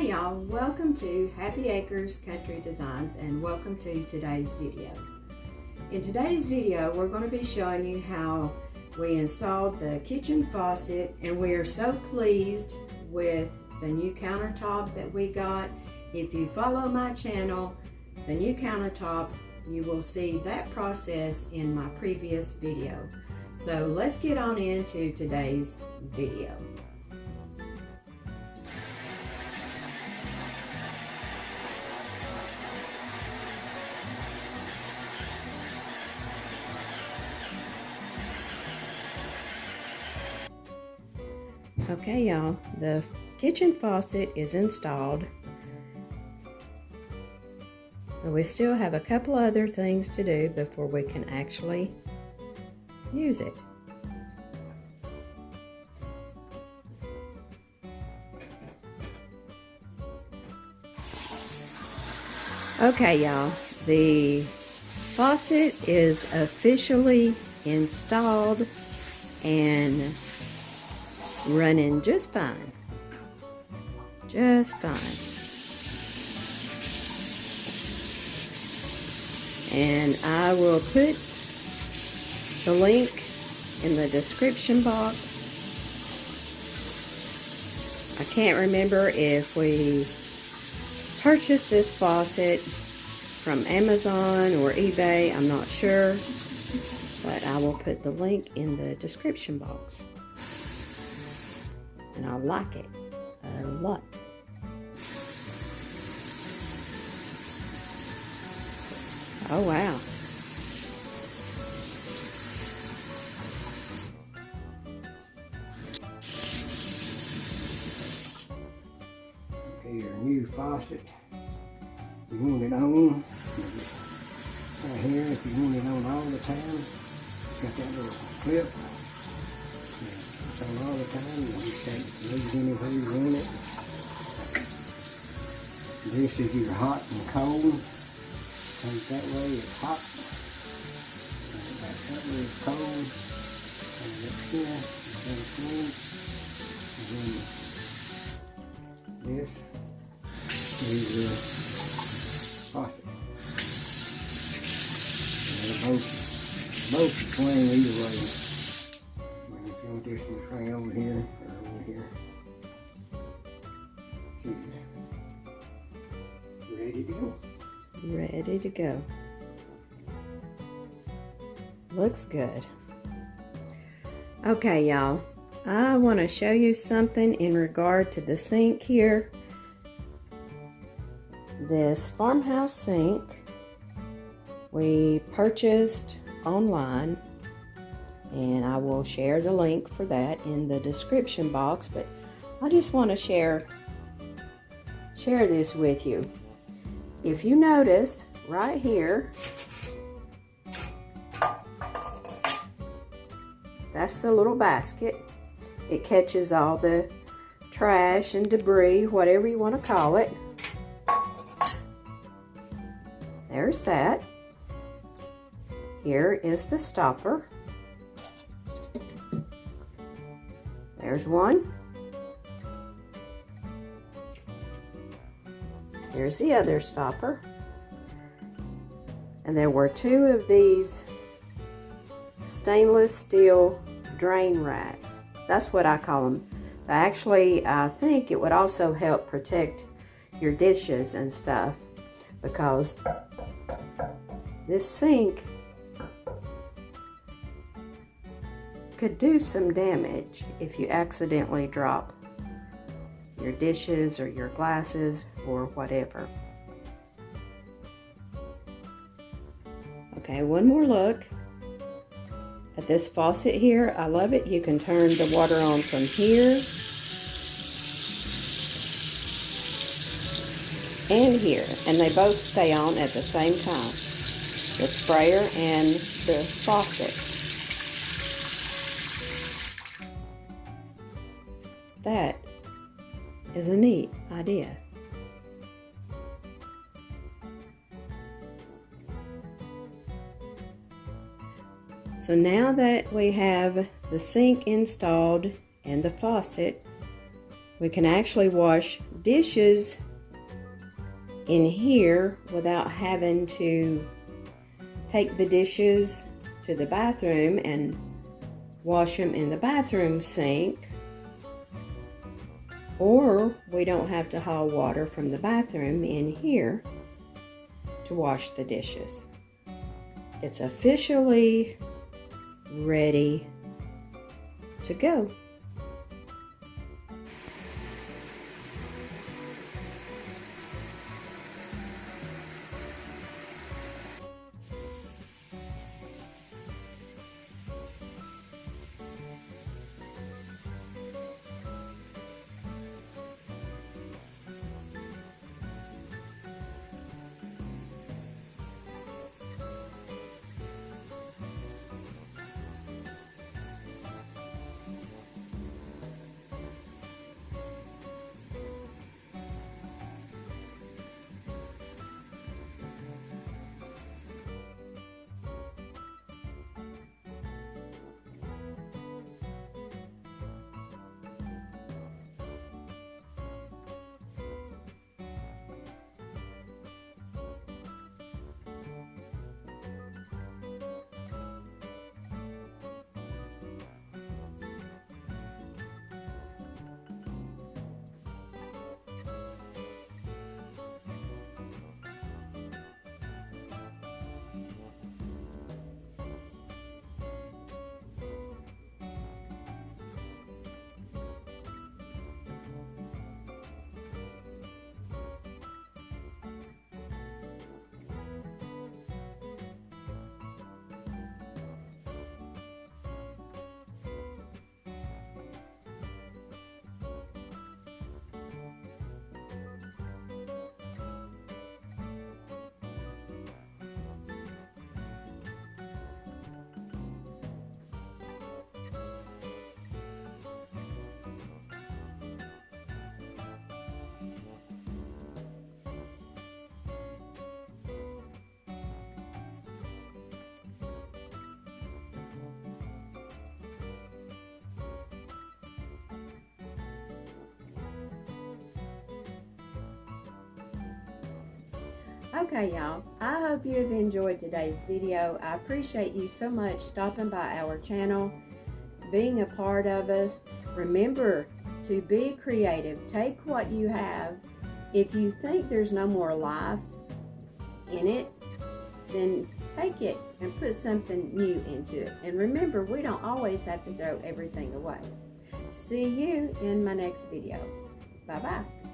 Hey y'all, welcome to Happy Acres Country Designs and welcome to today's video. In today's video, we're going to be showing you how we installed the kitchen faucet, and we are so pleased with the new countertop that we got. If you follow my channel, the new countertop, you will see that process in my previous video. So let's get on into today's video. Okay y'all, the kitchen faucet is installed. We still have a couple other things to do before we can actually use it. Okay y'all, the faucet is officially installed and running just fine. Just fine. And I will put the link in the description box. I can't remember if we purchased this faucet from Amazon or eBay. I'm not sure. But I will put the link in the description box. And I like it a lot. Oh wow. Okay, your new faucet. You want it on right here. If you want it on all the time, got that little clip. It's on all the time. You just can't leave anywhere you want it. This is your hot and cold. Comes that way, it's hot. And that way it's cold. And up here, it's in between. And then this is your faucet. And they're both swing either way. And if you want this to swing over here or over here, she's ready to go. Ready to go. Looks good. Okay y'all, I want to show you something in regard to the sink here. This farmhouse sink we purchased online, and I will share the link for that in the description box, but I just want to share this with you. If you notice right here, that's the little basket. It catches all the trash and debris, whatever you want to call it. There's that. Here is the stopper. There's one. Here's the other stopper. And there were two of these stainless steel drain racks. That's what I call them. But actually, I think it would also help protect your dishes and stuff, because this sink could do some damage if you accidentally drop your dishes or your glasses or whatever. Okay, one more look at this faucet here. I love it. You can turn the water on from here and here, and they both stay on at the same time. The sprayer and the faucet. That is a neat idea. So now that we have the sink installed and the faucet, We can actually wash dishes in here without having to take the dishes to the bathroom and wash them in the bathroom sink. Or we don't have to haul water from the bathroom in here to wash the dishes. It's officially ready to go. Okay, y'all, I hope you have enjoyed today's video. I appreciate you so much stopping by our channel, being a part of us. Remember to be creative. Take what you have. If you think there's no more life in it, then take it and put something new into it. And remember, we don't always have to throw everything away. See you in my next video. Bye-bye.